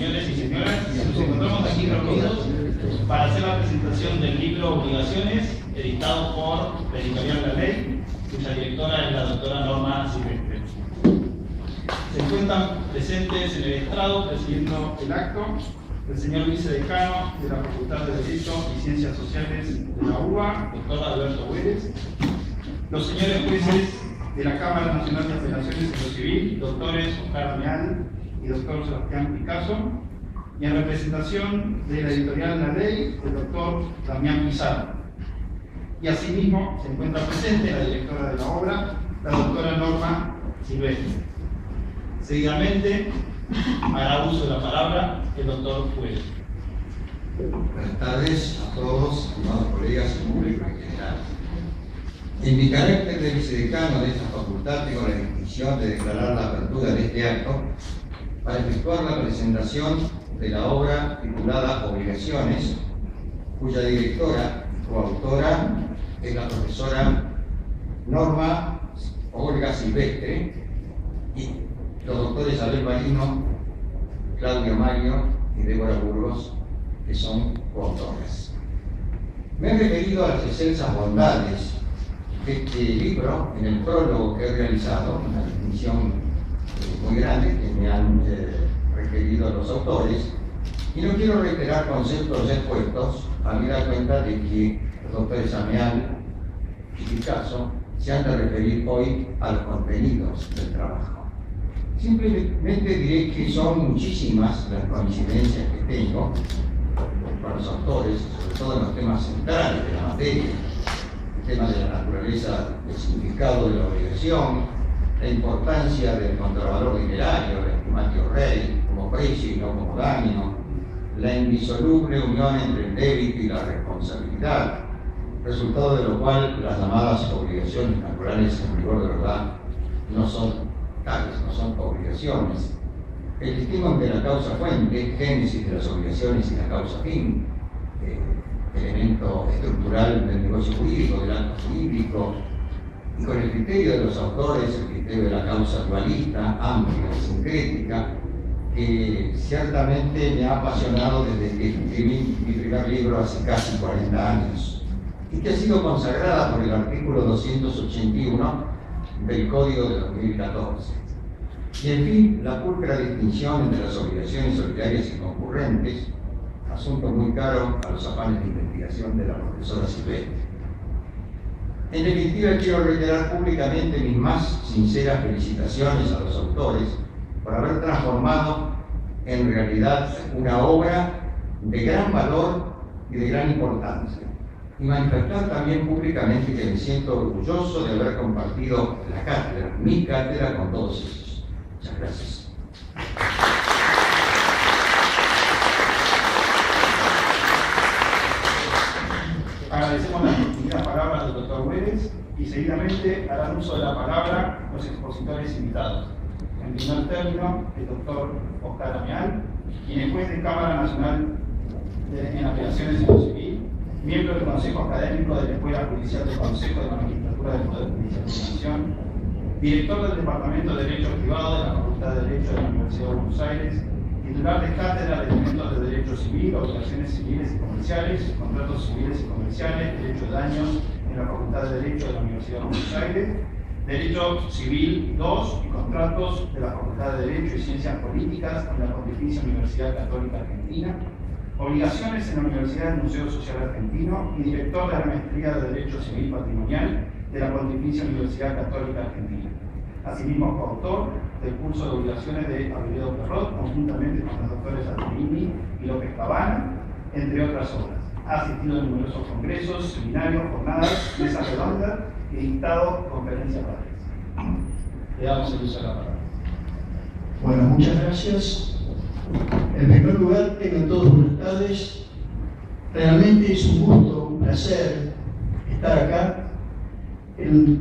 señores y señoras, nos encontramos aquí reunidos para hacer la presentación del libro Obligaciones, editado por la Editorial La Ley, cuya directora es la doctora Norma Silvestre. Se encuentran presentes en el estrado, presidiendo el acto, el señor vicedecano de la Facultad de Derecho y Ciencias Sociales de la UBA, doctor Alberto Hueres, los señores jueces de la Cámara Nacional de Apelaciones en lo Civil, doctores Oscar Damián y doctor Sebastián Picasso, y en representación de la Editorial La Ley, el doctor Damián Pizarro. Y asimismo se encuentra presente la directora de la obra, la doctora Norma Silvestre. Seguidamente hará uso de la palabra el doctor Hueres. Buenas tardes a todos, estimados colegas y público en general. En mi carácter de vicedecano de esta facultad tengo la distinción de declarar la apertura de este acto para efectuar la presentación de la obra titulada Obligaciones, cuya directora y coautora es la profesora Norma Olga Silvestre y los doctores Abel Marino, Claudio Mario y Débora Burgos, que son coautores. Me he referido a las excelsas bondades de este libro en el prólogo que he realizado, una distinción muy grande que me han referido los autores, y no quiero reiterar conceptos ya expuestos, habida cuenta de que los doctores Damián y Picasso se han de referir hoy a los contenidos del trabajo. Simplemente diré que son muchísimas las coincidencias que tengo con los autores, sobre todo en los temas centrales de la materia, el tema de la naturaleza del significado de la obligación, la importancia del contravalor literario, el estimatio rei, como precio y no como daño, la indisoluble unión entre el débito y la responsabilidad, resultado de lo cual las llamadas obligaciones naturales en rigor de verdad no son tales, no son obligaciones. El distingo entre la causa fuente, génesis de las obligaciones, y la causa fin, elemento estructural del negocio jurídico, del acto jurídico, y con el criterio de los autores, el criterio de la causa dualista, amplia, sincrética, que ciertamente me ha apasionado desde que escribí mi primer libro hace casi 40 años, y que ha sido consagrada por el artículo 281 del Código de 2014. Y en fin, la pulcra distinción entre las obligaciones solidarias y concurrentes, asunto muy caro a los afanes de investigación de la profesora Silvestre. En definitiva, quiero reiterar públicamente mis más sinceras felicitaciones a los autores por haber transformado en realidad una obra de gran valor y de gran importancia, y manifestar también públicamente que me siento orgulloso de haber compartido la cátedra, mi cátedra, con todos ellos. Muchas gracias. Agradecemos las distinguidas palabras del doctor Hueres y seguidamente harán uso de la palabra los expositores invitados. En primer término, el doctor Oscar Damián, quien es juez de Cámara Nacional en Apelaciones en lo Civil, miembro del Consejo Académico de la Escuela Judicial del Consejo de la Magistratura del Poder Judicial de la Nación, director del Departamento de Derecho Privado de la Facultad de Derecho de la Universidad de Buenos Aires, titular de cátedra de elementos de derecho civil, obligaciones civiles y comerciales, contratos civiles y comerciales, derecho de daños en la Facultad de Derecho de la Universidad de Buenos Aires, Derecho Civil 2 y contratos de la Facultad de Derecho y Ciencias Políticas en la Pontificia Universidad Católica Argentina, obligaciones en la Universidad del Museo Social Argentino y director de la Maestría de Derecho Civil Patrimonial de la Pontificia Universidad Católica Argentina. Asimismo, coautor del curso de obligaciones de Aurelio Perrot, conjuntamente con los doctores Alterini y López Cabana, entre otras obras. Ha asistido a numerosos congresos, seminarios, jornadas, mesas redondas y dictado conferencias radiales. Le damos el uso de la palabra. Bueno, muchas gracias. En primer lugar, tengan todos buenas tardes. Realmente es un gusto, un placer estar acá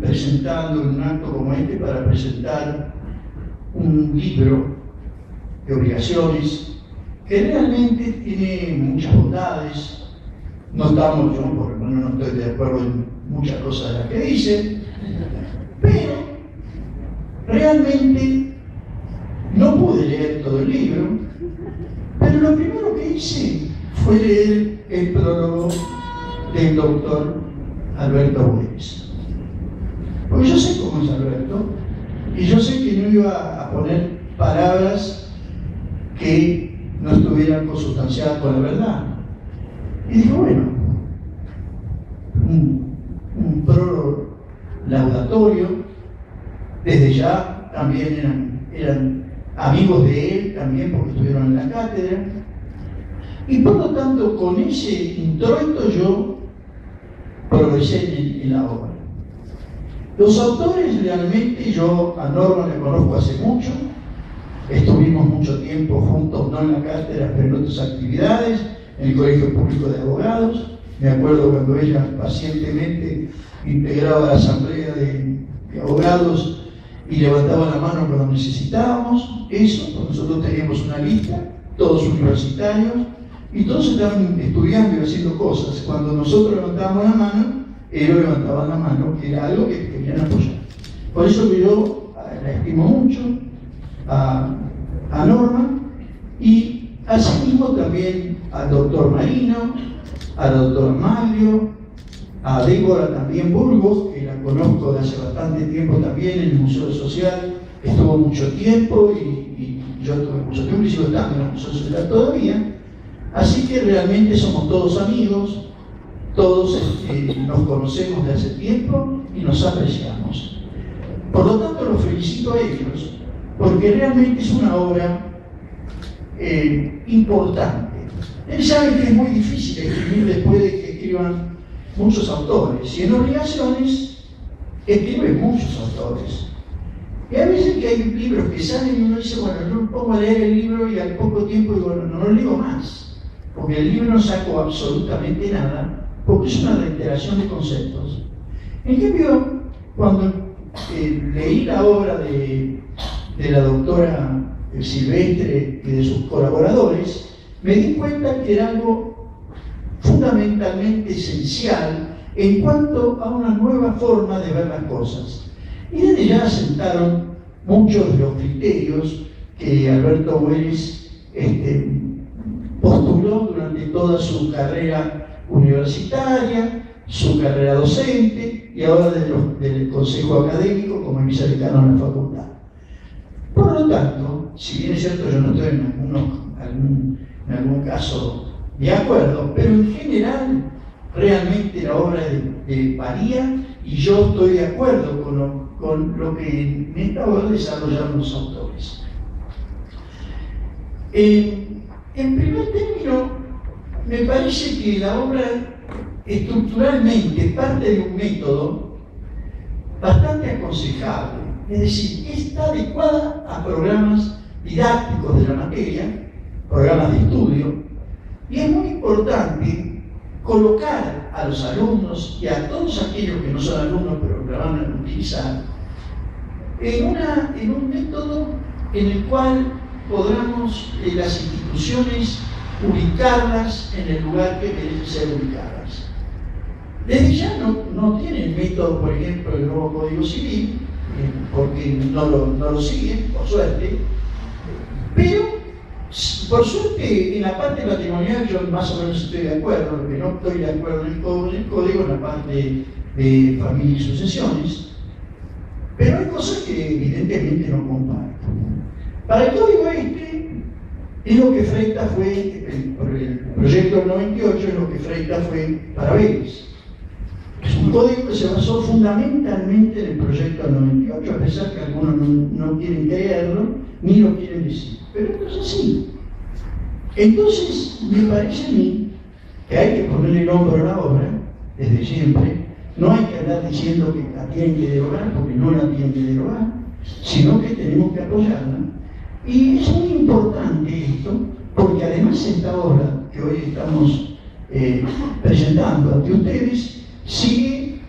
presentando en un acto como este para presentar un libro de obligaciones que realmente tiene muchas bondades. No estamos, yo por lo menos no estoy de acuerdo en muchas cosas de las que dice, pero realmente No pude leer todo el libro, pero lo primero que hice fue leer el prólogo del doctor Alberto Bueris. Porque yo sé cómo es Alberto, y yo sé que no iba a poner palabras que no estuvieran consustanciadas con la verdad. Y dije, bueno, un prólogo laudatorio, desde ya también eran amigos de él, también porque estuvieron en la cátedra, y por lo tanto con ese introito yo progresé en la obra. Los autores realmente, yo a Norma le conozco hace mucho, estuvimos mucho tiempo juntos, no en la cátedra, pero en otras actividades, en el Colegio Público de Abogados. Me acuerdo cuando ella pacientemente integraba la asamblea de abogados y levantaba la mano cuando necesitábamos eso, porque nosotros teníamos una lista, todos universitarios, y todos estaban estudiando y haciendo cosas. Cuando nosotros levantábamos la mano, ellos levantaban la mano, que era algo que querían apoyar. Por eso que yo la estimo mucho a Norma, y asimismo también al doctor Marino, al doctor Maglio, a Débora también Burgos, que la conozco de hace bastante tiempo también en el Museo Social, estuvo mucho tiempo y yo estuve mucho tiempo y sigo estando en el Museo Social todavía. Así que realmente somos todos amigos, todos nos conocemos de hace tiempo y nos apreciamos. Por lo tanto, los felicito a ellos, porque realmente es una obra importante. Él sabe que es muy difícil escribir después de que escriban muchos autores, y en obligaciones escriben muchos autores. Y a veces que hay libros que salen y uno dice, bueno, yo me pongo a leer el libro y al poco tiempo digo, no lo leo más, porque el libro no sacó absolutamente nada, porque es una reiteración de conceptos. En cambio, cuando leí la obra de la doctora Silvestre y de sus colaboradores, me di cuenta que era algo fundamentalmente esencial en cuanto a una nueva forma de ver las cosas. Y desde ya asentaron muchos de los criterios que Alberto Bueris postuló durante toda su carrera universitaria, su carrera docente y ahora del Consejo Académico como vicedecano de la facultad. Por lo tanto, si bien es cierto yo no estoy en algún caso de acuerdo, pero en general realmente la obra de María, y yo estoy de acuerdo con lo que en esta obra desarrollaron los autores. En primer término, me parece que la obra estructuralmente parte de un método bastante aconsejable, es decir, está adecuada a programas didácticos de la materia, programas de estudio, y es muy importante colocar a los alumnos y a todos aquellos que no son alumnos pero que la van a utilizar en un método en el cual podamos las instituciones ubicarlas en el lugar que merecen ser ubicadas. Desde ya no tienen método, por ejemplo, el nuevo Código Civil, porque no lo siguen, por suerte, pero por suerte en la parte patrimonial yo más o menos estoy de acuerdo. Lo que no estoy de acuerdo en el código en la parte de familia y sucesiones, pero hay cosas que evidentemente no comparto. Para el código es lo que Freyta fue, el proyecto del 98 es lo que Freyta fue para Vélez. Es un código que se basó fundamentalmente en el proyecto del 98, a pesar que algunos no quieren creerlo ni lo quieren decir. Pero esto es así. Entonces, me parece a mí que hay que ponerle nombre a la obra, desde siempre. No hay que andar diciendo que la tienen que derogar, porque no la tienen que derogar, sino que tenemos que apoyarla. Y es muy importante esto, porque además esta obra que hoy estamos presentando ante ustedes sigue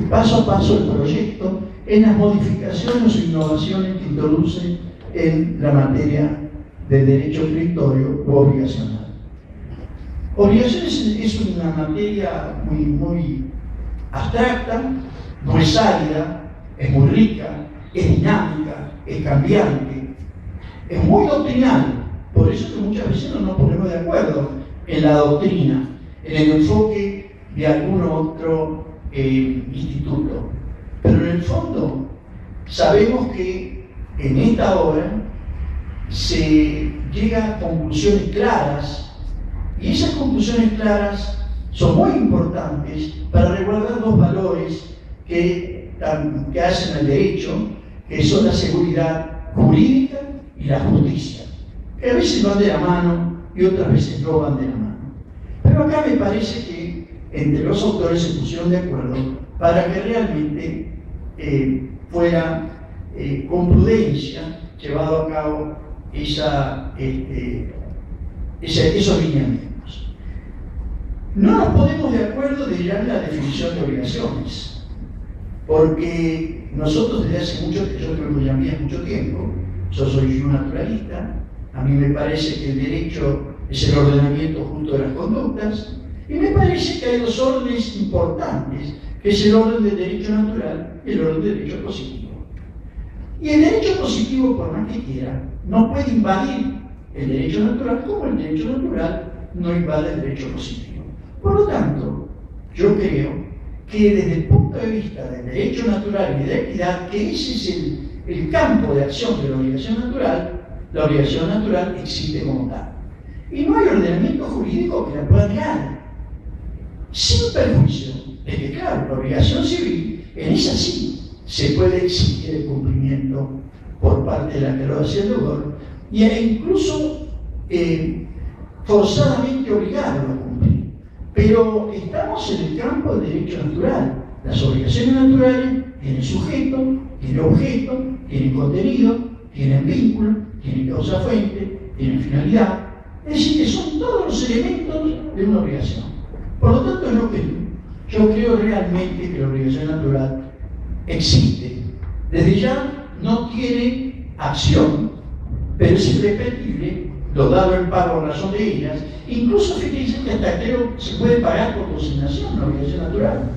paso a paso el proyecto en las modificaciones o innovaciones que introduce en la materia de derecho escritorio o obligacional. Obligaciones es una materia muy abstracta, no es árida, es muy rica, es dinámica, es cambiante. es muy doctrinal, por eso que muchas veces no nos ponemos de acuerdo en la doctrina, en el enfoque de algún otro instituto. Pero en el fondo sabemos que en esta obra se llega a conclusiones claras, y esas conclusiones claras son muy importantes para resguardar dos valores que hacen al derecho, que son la seguridad jurídica y la justicia, que a veces van de la mano y otras veces no van de la mano. Pero acá me parece que entre los autores se pusieron de acuerdo para que realmente fuera con prudencia llevado a cabo esos lineamientos. No nos ponemos de acuerdo de ya en la definición de obligaciones, porque nosotros desde hace mucho tiempo, yo creo que ya mucho tiempo, yo soy un naturalista, a mí me parece que el derecho es el ordenamiento justo de las conductas, y me parece que hay dos órdenes importantes, que es el orden del derecho natural y el orden del derecho positivo. Y el derecho positivo, por más que quiera, no puede invadir el derecho natural, como el derecho natural no invade el derecho positivo. Por lo tanto, yo creo que desde el punto de vista del derecho natural y de la equidad, que ese es el campo de acción de la obligación natural existe como tal. Y no hay ordenamiento jurídico que la pueda negar, sin perjuicio de que, claro, la obligación civil, en esa sí se puede exigir el cumplimiento por parte de la que lo hace el deudor, e incluso forzadamente obligarlo a cumplir. Pero estamos en el campo del derecho natural. Las obligaciones naturales tienen sujeto, tienen objeto, tienen contenido, tienen vínculo, tienen causa-fuente, tienen finalidad. Es decir, que son todos los elementos de una obligación. Por lo tanto, yo creo realmente que la obligación natural existe. Desde ya no tiene acción, pero es irrepetible, lo dado el pago en razón de ellas. Incluso fíjense que hasta creo se puede pagar por consignación la obligación natural.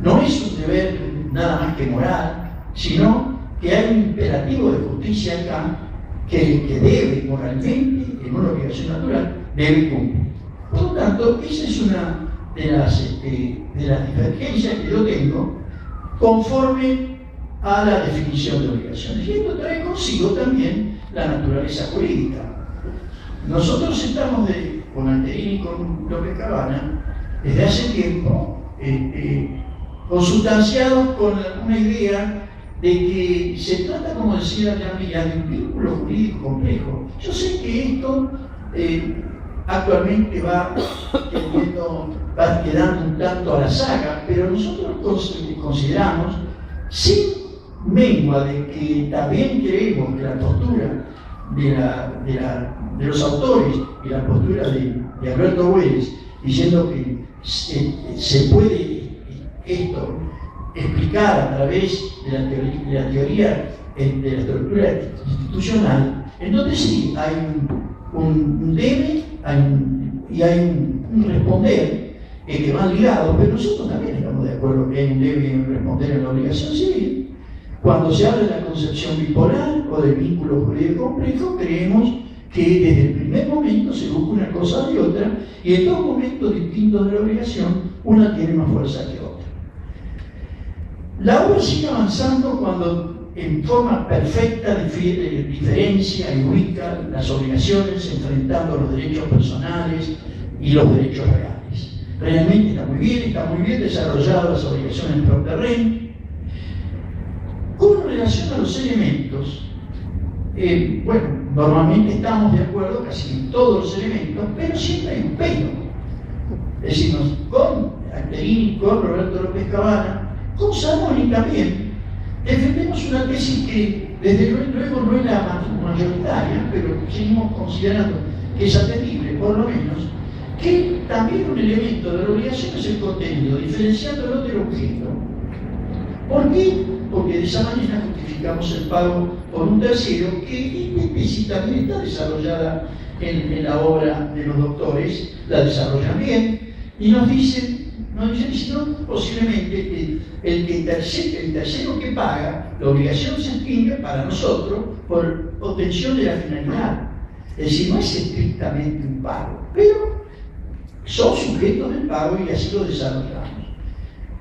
No es un deber nada más que moral, sino que hay un imperativo de justicia acá que debe moralmente, en una obligación natural, debe cumplir. Por lo tanto, esa es una de las divergencias que yo tengo conforme a la definición de obligaciones. Y esto trae consigo también la naturaleza jurídica. Nosotros estamos con Alterini y con López Cabana desde hace tiempo consustanciados con una idea de que se trata, como decía Jean-Pierre, de un vínculo jurídico complejo. Yo sé que esto actualmente va quedando un tanto a la saga, pero nosotros consideramos, sin mengua de que también creemos que la postura de los autores y la postura de Alberto Bueles, diciendo que se puede esto explicar a través de la teoría de la estructura institucional, entonces sí hay un debe y hay un responder que van ligados, pero nosotros también estamos de acuerdo que hay un debe y un responder en la obligación civil. Cuando se habla de la concepción bipolar o del vínculo jurídico complejo, creemos que desde el primer momento se busca una cosa de otra, y en dos momentos distintos de la obligación, una tiene más fuerza que otra. La obra sigue avanzando cuando en forma perfecta diferencia y ubica las obligaciones enfrentando los derechos personales y los derechos reales. Realmente está muy bien desarrolladas las obligaciones pro terreno. Con relación a los elementos, normalmente estamos de acuerdo casi en todos los elementos, pero siempre hay un pero. Decimos, con Alterini, con Roberto López Cabana, con Zanoni también, defendemos una tesis que desde luego no es la mayoritaria, pero seguimos considerando que es atendible, por lo menos, que también un elemento de la obligación es el contenido, diferenciándolo del objeto. ¿Por qué? Porque de esa manera justificamos el pago por un tercero, que esta tesis también está desarrollada en la obra de los doctores, la desarrollan bien, y nos dicen, sino posiblemente que el tercero que paga, la obligación se extingue para nosotros por obtención de la finalidad. Es decir, no es estrictamente un pago, pero son sujetos del pago y así lo desarrollamos.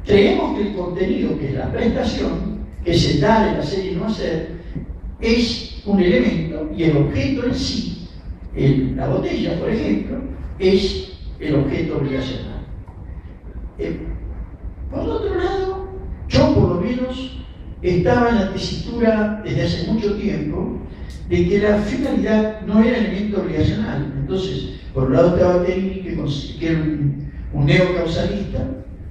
Creemos que el contenido, que es la prestación, que es el dar, el hacer y no hacer, es un elemento y el objeto en sí, la botella, por ejemplo, es el objeto obligacional. Por otro lado, yo por lo menos estaba en la tesitura desde hace mucho tiempo de que la finalidad no era elemento obligacional. Entonces, por un lado estaba Terini, que era un neocausalista,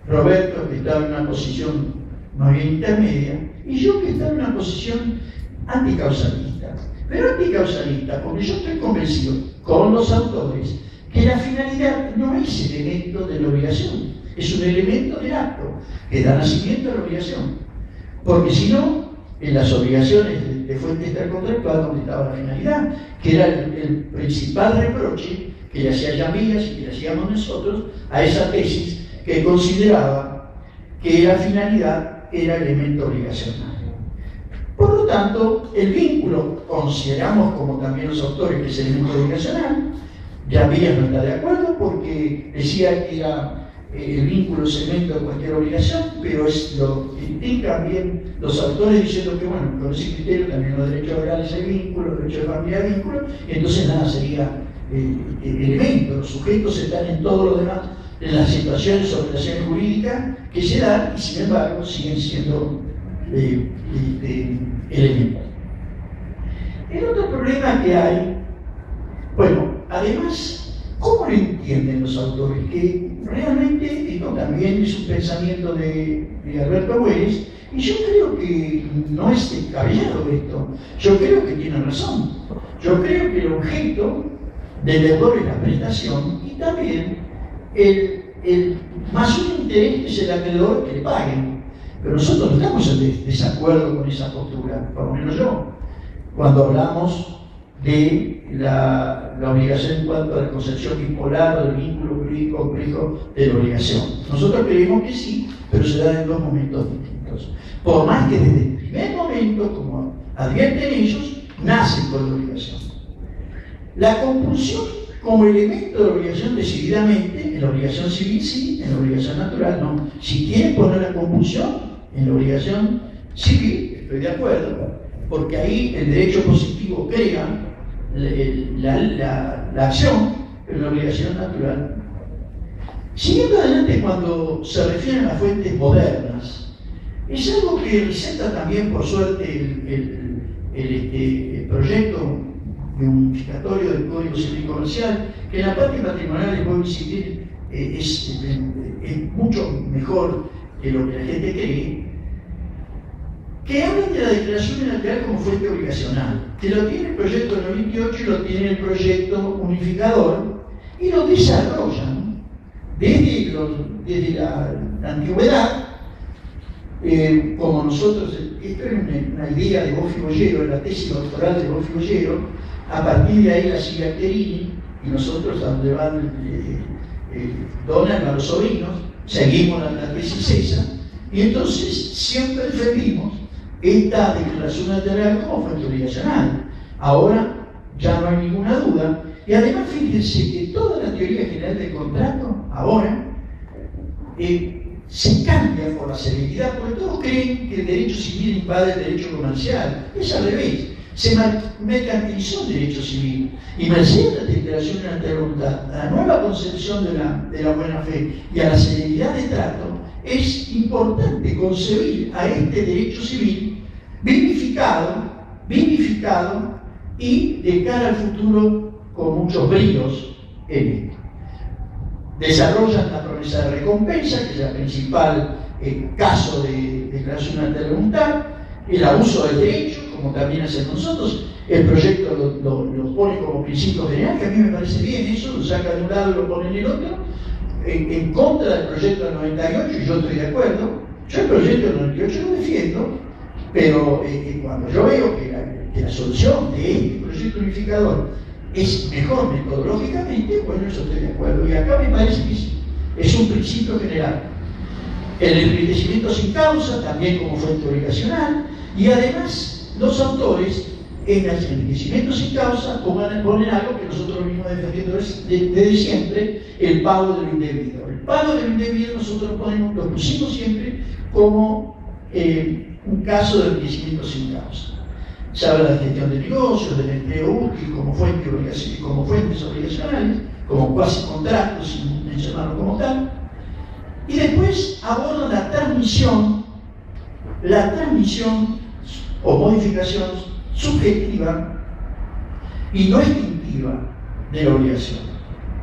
Roberto, que estaba en una posición más bien intermedia, y yo que estaba en una posición anticausalista. Pero anticausalista, porque yo estoy convencido, con los autores, que la finalidad no es elemento de la obligación, es un elemento del acto, que da nacimiento a la obligación. Porque si no, en las obligaciones de fuente extracontractual donde estaba la finalidad, que era el principal reproche que le hacía Yamías y que le hacíamos nosotros a esa tesis que consideraba que la finalidad era elemento obligacional. Por lo tanto, el vínculo consideramos, como también los autores, que es elemento obligacional. Yamías no está de acuerdo porque decía que era el vínculo es elemento de cualquier obligación, pero es lo que indican bien los autores diciendo que, bueno, con ese criterio también los derechos laborales hay vínculo, los derechos de familia hay vínculo, y entonces nada sería elemento. Los sujetos están en todo lo demás, en las situaciones o relaciones jurídicas que se dan y sin embargo siguen siendo elementos. El otro problema que hay, bueno, además, ¿cómo lo entienden los autores? Que realmente esto también es un pensamiento de Alberto Güeres, y yo creo que no es descabellado esto. Yo creo que tiene razón. Yo creo que el objeto del deudor es la prestación y también el más un interés es el acreedor que le paguen. Pero nosotros no estamos en desacuerdo con esa postura, por lo menos yo, cuando hablamos de la obligación en cuanto a la concepción bipolar o del vínculo jurídico complejo de la obligación. Nosotros creemos que sí, pero se da en dos momentos distintos. Por más que desde el primer momento, como advierten ellos, nace con la obligación. La compulsión como elemento de la obligación decididamente, en la obligación civil sí, en la obligación natural no. Si quieren poner la compulsión en la obligación civil, estoy de acuerdo, porque ahí el derecho positivo crea la acción, pero la obligación natural. Siguiendo adelante, cuando se refieren a las fuentes modernas, es algo que presenta también, por suerte, el proyecto de unificatorio del Código Civil y Comercial, que en la parte patrimonial del Código Civil es mucho mejor de lo que la gente cree, que hablan de la declaración unilateral como fuente obligacional, que lo tiene el proyecto del 98 y lo tiene el proyecto unificador, y lo desarrollan desde la antigüedad, como nosotros, esto era una idea de Boffi Bollero, la tesis doctoral de Boffi Bollero, a partir de ahí la sigue Terini, y nosotros a donde van donan a los sobrinos, seguimos la tesis esa, y entonces siempre defendimos esta declaración unilateral como fuente obligacional. Ahora ya no hay ninguna duda, y además fíjense que toda la teoría general del contrato ahora se cambia por la celeridad, porque todos creen que el derecho civil invade el derecho comercial. Es al revés, se mercantilizó el derecho civil, y merced a la declaración unilateral de voluntad, a la nueva concepción de la buena fe y a la celeridad de trato, es importante concebir a este derecho civil vivificado y de cara al futuro con muchos bríos en esto. Desarrollan la promesa de recompensa, que es el principal caso de declaración unilateral de voluntad, el abuso del derecho, como también hacemos nosotros. El proyecto lo pone como principio general, que a mí me parece bien eso, lo saca de un lado y lo pone en el otro, en contra del proyecto del 98, y yo estoy de acuerdo. Yo el proyecto del 98 lo defiendo, pero cuando yo veo que la solución de este proyecto unificador es mejor metodológicamente, bueno, eso estoy de acuerdo. Y acá me parece que es un principio general. El enriquecimiento sin causa, también como fuente obligacional, y además los autores en el enriquecimiento sin causa ponen algo que nosotros venimos defendiendo desde siempre, el pago de lo indebido. El pago de lo indebido nosotros lo pusimos siempre como un caso de enriquecimiento sin causa. Se habla de gestión de negocios, del empleo útil como fuentes obligacionales, como cuasi contratos, sin mencionarlo como tal. Y después abordan la transmisión o modificación subjetiva y no extintiva de la obligación.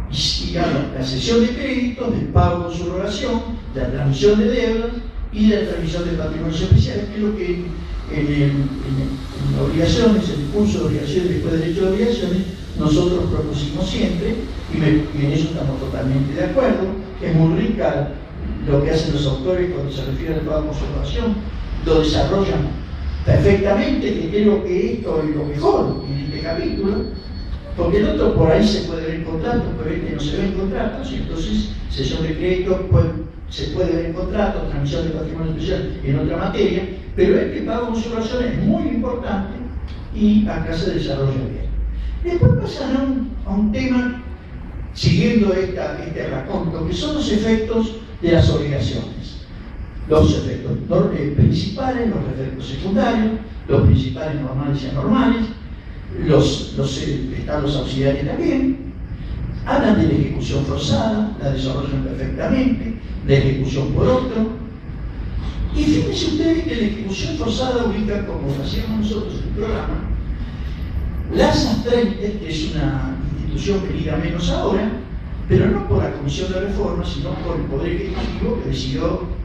Y la cesión de créditos, del pago con subrogación, de la transmisión de deudas y de la transmisión de patrimonios especiales, que es lo que en obligaciones, en el curso de obligaciones, después de derecho de obligaciones, nosotros propusimos siempre, y en eso estamos totalmente de acuerdo. Es muy rica lo que hacen los autores cuando se refiere al pago con subrogación, lo desarrollan perfectamente, que creo que esto es lo mejor en este capítulo, porque el otro por ahí se puede ver en contratos, pero este no se ve en contratos, y entonces cesión de crédito se puede ver en contratos, transmisión de patrimonio especial en otra materia, pero este pago con subrogación es muy importante y acá se desarrolla bien. Después pasan a un tema, siguiendo este raconto, que son los efectos de las obligaciones. Los efectos principales, los efectos secundarios, los principales normales y anormales, están los auxiliares también. Hablan de la ejecución forzada, la desarrollan perfectamente, la ejecución por otro. Y fíjense ustedes que la ejecución forzada ubica, como hacíamos nosotros en el programa, la SAS-30, que es una institución que liga menos ahora, pero no por la Comisión de Reforma, sino por el Poder Ejecutivo, que decidió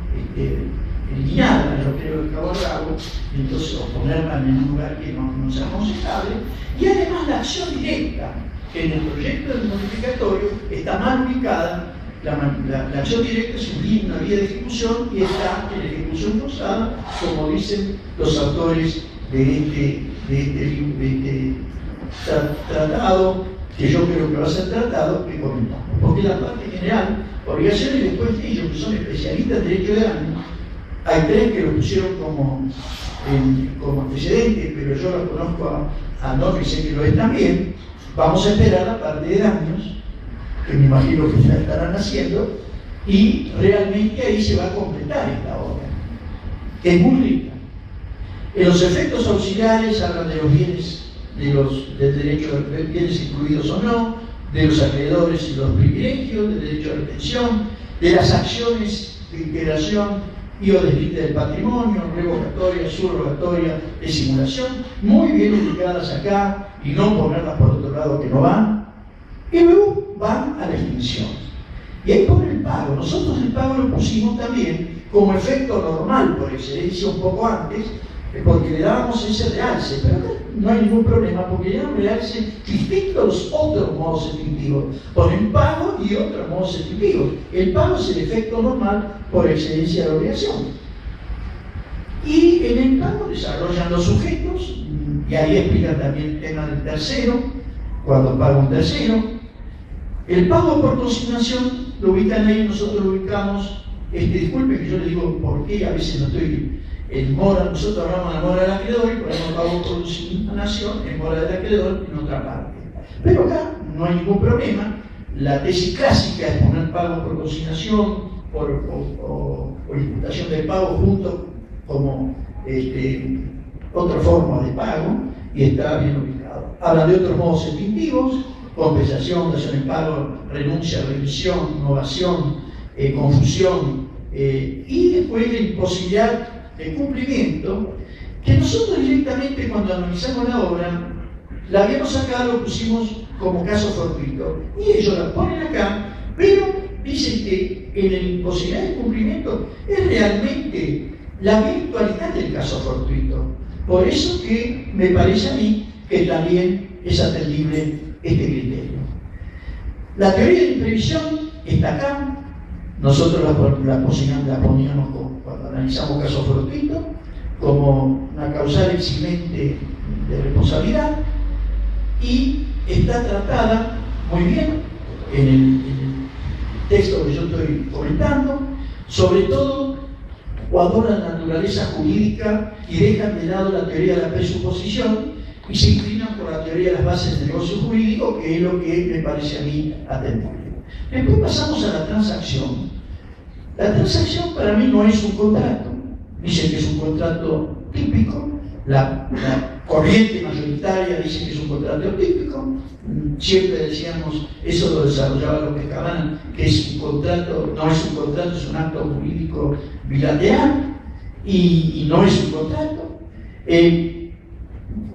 eliminarla, yo creo que acabó rabo, entonces o ponerla en un lugar que no sea aconsejable, y además la acción directa, que en el proyecto del modificatorio está mal ubicada. La acción directa es una vía de ejecución y está en la ejecución forzada, como dicen los autores de este tratado, que yo creo que va a ser tratado, que comentamos. Porque la parte general, obligaciones después de ellos, que son especialistas en derecho de daño, hay tres que lo pusieron como antecedente, pero yo lo conozco a Norma y sé que lo es también. Vamos a esperar la parte de daños, que me imagino que ya estarán haciendo, y realmente ahí se va a completar esta obra, que es muy rica. En los efectos auxiliares hablan de los bienes, del derecho de bienes incluidos o no, de los acreedores y los privilegios, del derecho a retención, de las acciones de integración y o deslinde del patrimonio, revocatoria, subrogatoria, de simulación, muy bien ubicadas acá y no ponerlas por otro lado que no van, y luego van a la extinción. Y ahí pone el pago. Nosotros el pago lo pusimos también como efecto normal por excelencia un poco antes, porque le dábamos ese realce, pero acá no hay ningún problema porque le damos realce distinto a los otros modos extintivos. Ponen pago y otros modos extintivos. El pago es el efecto normal por excelencia de la obligación. Y en el pago desarrollan los sujetos, y ahí explican también el tema del tercero, cuando paga un tercero. El pago por consignación lo ubican ahí, nosotros lo ubicamos, disculpe que yo le digo por qué a veces no estoy en mora, nosotros hablamos de la mora del acreedor y ponemos pago por consignación en mora del acreedor en otra parte. Pero acá no hay ningún problema, la tesis clásica es poner pago por consignación o imputación del pago junto como otra forma de pago y está bien ubicado. Hablan de otros modos extintivos, compensación, dación en pago, renuncia, revisión, innovación, confusión y después la imposibilidad de cumplimiento, que nosotros directamente cuando analizamos la obra la habíamos sacado, lo pusimos como caso fortuito y ellos la ponen acá, pero dicen que en la imposibilidad de cumplimiento es realmente la virtualidad del caso fortuito. Por eso que me parece a mí que también es atendible este criterio. La teoría de imprevisión está acá. Nosotros la poníamos cuando analizamos caso fortuito como una causal eximente de responsabilidad y está tratada muy bien en el texto que yo estoy comentando, sobre todo cuando la naturaleza jurídica y dejan de lado la teoría de la presuposición y se inclinan por la teoría de las bases del negocio jurídico, que es lo que me parece a mí atendible. Después pasamos a la transacción. La transacción para mí no es un contrato. Dicen que es un contrato típico. La corriente mayoritaria dice que es un contrato típico. Siempre decíamos, eso lo desarrollaba López Cabana, que es un contrato, no es un contrato, es un acto jurídico bilateral y no es un contrato.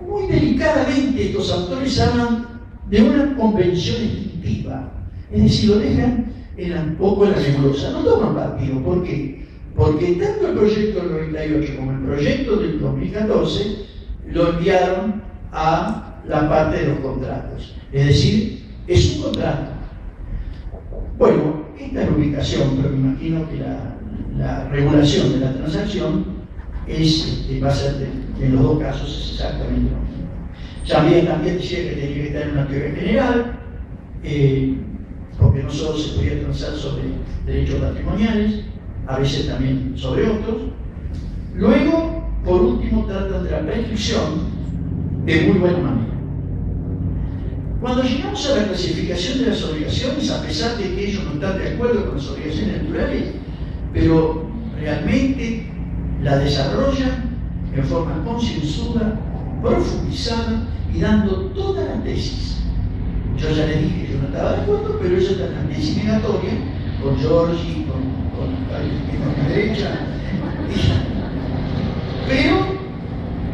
Muy delicadamente estos autores hablan de una convención instintiva, es decir, lo dejan un poco en la nebulosa, no toman partido. ¿Por qué? Porque tanto el proyecto del 98 como el proyecto del 2014 lo enviaron a la parte de los contratos, es decir, es un contrato. Bueno, esta es la ubicación, pero me imagino que la regulación de la transacción va a ser en los dos casos es exactamente lo mismo. También decía que tenía que estar en una teoría general, porque no solo se podía transar sobre derechos patrimoniales, a veces también sobre otros. Luego, por último, tratan de la prescripción de muy buena manera. Cuando llegamos a la clasificación de las obligaciones, a pesar de que ellos no están de acuerdo con las obligaciones naturales, pero realmente la desarrollan en forma concienzuda, profundizada y dando toda la tesis. Yo ya les dije que yo no estaba de acuerdo, pero ellos están en la tesis negatoria, con Giorgi, con la derecha, pero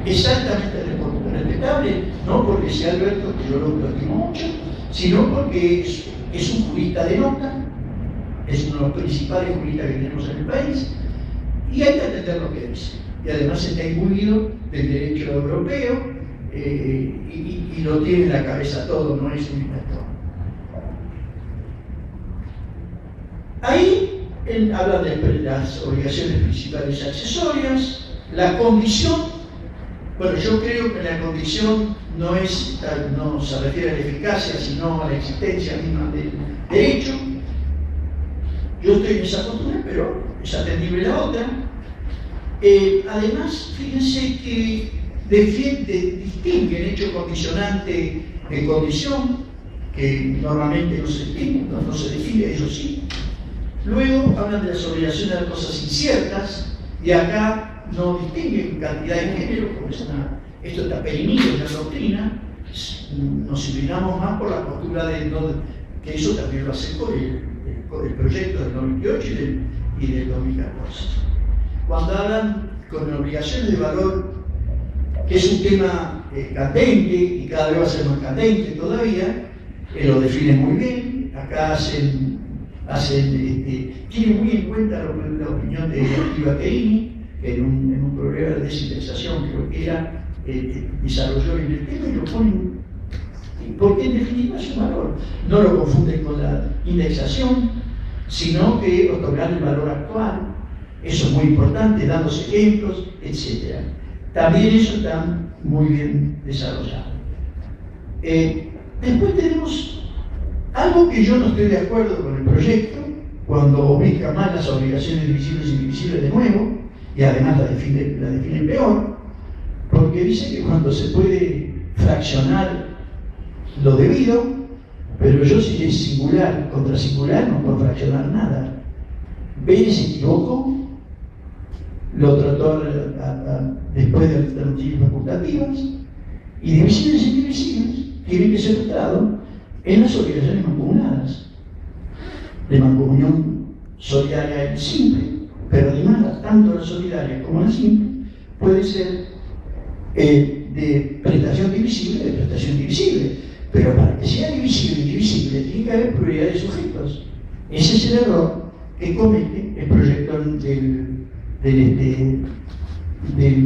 exactamente respetable, no porque sea Alberto, que yo lo estimo mucho, sino porque es un jurista de nota, es uno de los principales juristas que tenemos en el país, y hay que entender lo que dice. Y además está imbuido del derecho europeo y lo tiene en la cabeza todo, no es un inventor. Ahí él habla de las obligaciones principales y accesorias, la condición. Bueno, yo creo que la condición no se refiere a la eficacia, sino a la existencia misma del derecho. Yo estoy en esa postura, pero es atendible la otra. Además, fíjense que distingue el hecho condicionante de condición, que normalmente no se define, eso sí. Luego hablan de las obligaciones de cosas inciertas, y acá no distinguen cantidad de género, porque esto está perimido en la doctrina. Nos inclinamos más por la postura que eso también lo hace por el proyecto del 98 y del 2014. Cuando hablan con obligaciones de valor, que es un tema candente y cada vez va a ser más candente todavía, lo definen muy bien. Acá tienen muy en cuenta la opinión de Ivaquerini, que en un programa de desindexación creo que era, desarrolló en el tema y lo ponen, porque en definitiva es un valor. No lo confunden con la indexación, sino que otorgar el valor actual. Eso es muy importante, dando ejemplos, etc. También eso está muy bien desarrollado. Después tenemos algo que yo no estoy de acuerdo con el proyecto, cuando ubica más las obligaciones divisibles y indivisibles de nuevo, y además la define peor, porque dice que cuando se puede fraccionar lo debido, pero yo si es singular contra singular no puedo fraccionar nada. B se equivocó, lo trató después de alternativas facultativas, y divisibles y indivisibles tienen que ser tratados en las obligaciones mancomunadas, de mancomunión solidaria y simple, pero además tanto la solidaria como la simple puede ser de prestación divisible, de prestación divisible, pero para que sea divisible y indivisible tiene que haber pluralidad de sujetos. Ese es el error que comete el proyecto del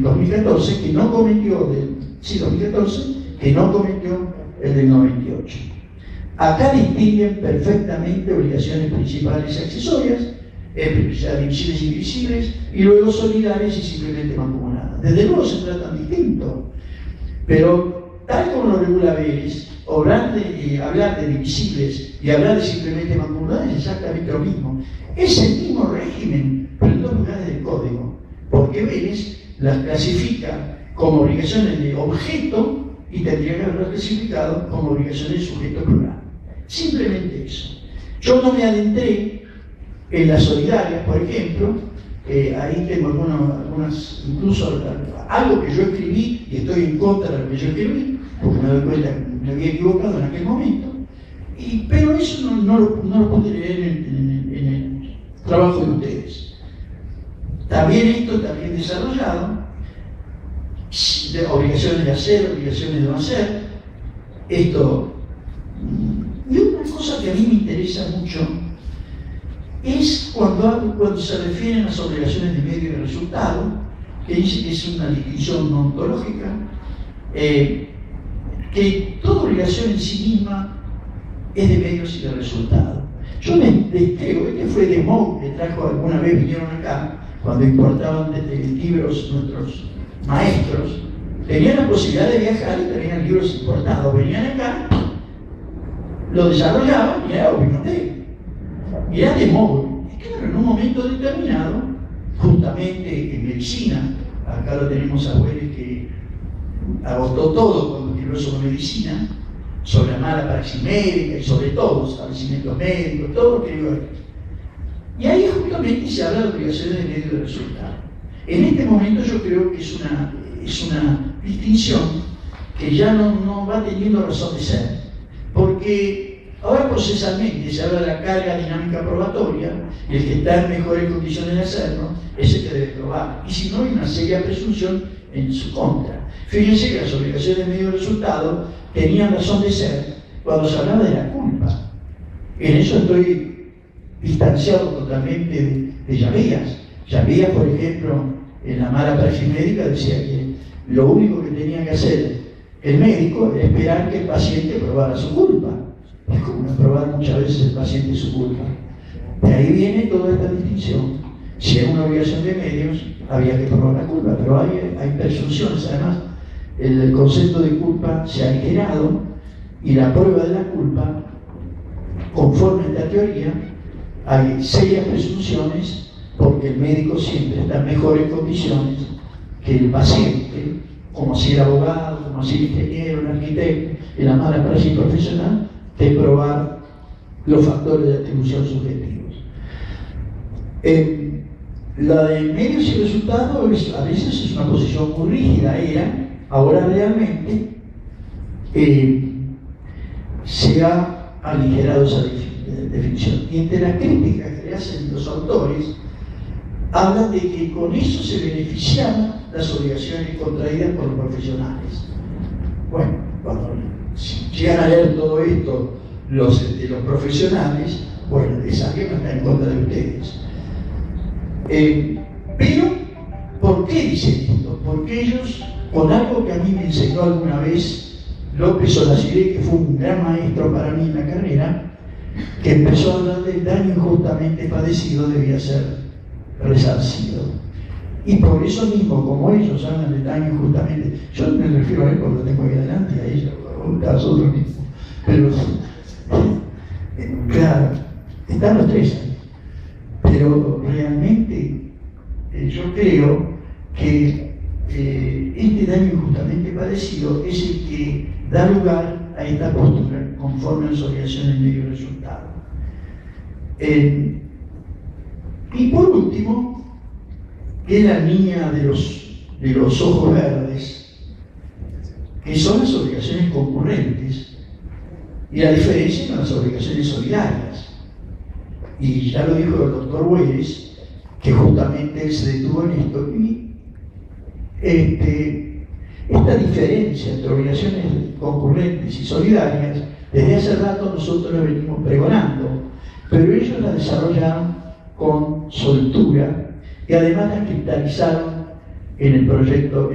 2014, que no cometió, 2014, que no cometió el del 98. Acá distinguen perfectamente obligaciones principales y accesorias, divisibles y indivisibles, y luego solidarias y simplemente mancomunadas. Desde luego se tratan distintos, pero tal como lo regula Vélez, hablar de divisibles y hablar de simplemente mancomunadas es exactamente lo mismo. Es el mismo régimen, pero en dos lugares del código, porque Vélez las clasifica como obligaciones de objeto y tendría que haberlo especificado como obligación del sujeto plural. Simplemente eso. Yo no me adentré en las solidarias, por ejemplo, ahí tengo algunas, incluso algo que yo escribí y estoy en contra de lo que yo escribí, porque me doy cuenta que me había equivocado en aquel momento, pero eso no lo pude leer en el trabajo de ustedes. También esto, también desarrollado, de obligaciones de hacer, obligaciones de no hacer, esto. Y una cosa que a mí me interesa mucho es cuando se refieren a las obligaciones de medio y de resultado, que dice que es una distinción no ontológica, que toda obligación en sí misma es de medios y de resultado. Yo creo que fue de Moe que trajo alguna vez, vinieron acá, cuando importaban libros nuestros maestros, tenían la posibilidad de viajar y traían libros importados, venían acá, lo desarrollaban y era opinotec. Y era de Moe. Y claro, en un momento determinado, justamente en medicina, acá lo tenemos a Hueles que agotó todo cuando escribió sobre medicina, sobre la mala praxis médica y sobre todo los establecimientos médicos, todo lo que escribió aquí. Y ahí justamente se habla de obligaciones de medio de resultado. En este momento yo creo que es una distinción que ya no va teniendo razón de ser, porque ahora procesalmente se habla de la carga dinámica probatoria y el que está en mejores condiciones de hacerlo es el que debe probar, y si no hay una seria presunción en su contra. Fíjense que las obligaciones de medio de resultado tenían razón de ser cuando se hablaba de la culpa. En eso estoy distanciado totalmente de Llavías. Llavías, por ejemplo, en la mala praxis médica decía que lo único que tenía que hacer el médico era esperar que el paciente probara su culpa. Es como probar muchas veces el paciente su culpa. De ahí viene toda esta distinción. Si es una obligación de medios, había que probar la culpa, pero hay presunciones. Además, el concepto de culpa se ha alterado y la prueba de la culpa, conforme a esta teoría, hay serias presunciones porque el médico siempre está en mejores condiciones que el paciente, como si era abogado, como si era ingeniero, un arquitecto, en la mala praxis profesional, de probar los factores de atribución subjetivos. La de medios y resultados a veces es una posición muy rígida, ahora realmente se ha aligerado esa definición. Y entre las críticas que le hacen los autores, hablan de que con eso se beneficiaban las obligaciones contraídas por los profesionales. Bueno, cuando llegan a leer todo esto los profesionales, bueno, esa que está en contra de ustedes. Pero, ¿por qué dicen esto? Porque ellos, con algo que a mí me enseñó alguna vez López Olaciré, que fue un gran maestro para mí en la carrera, que empezó a hablar del daño injustamente padecido debía ser resarcido. Y por eso mismo, como ellos hablan del daño injustamente, yo me refiero a él porque lo tengo aquí adelante, a ellos, a nosotros mismos. Pero, claro, están los tres ahí. Pero realmente yo creo que este daño injustamente padecido es el que da lugar a esta postura conforme a las obligaciones de medio resultado. Y por último, que es la niña de los ojos verdes, que son las obligaciones concurrentes y la diferencia con las obligaciones solidarias. Y ya lo dijo el doctor Hueles, que justamente él se detuvo en esto. Y esta diferencia entre obligaciones concurrentes y solidarias, desde hace rato nosotros la venimos pregonando, pero ellos la desarrollaron con soltura y además la cristalizaron en el proyecto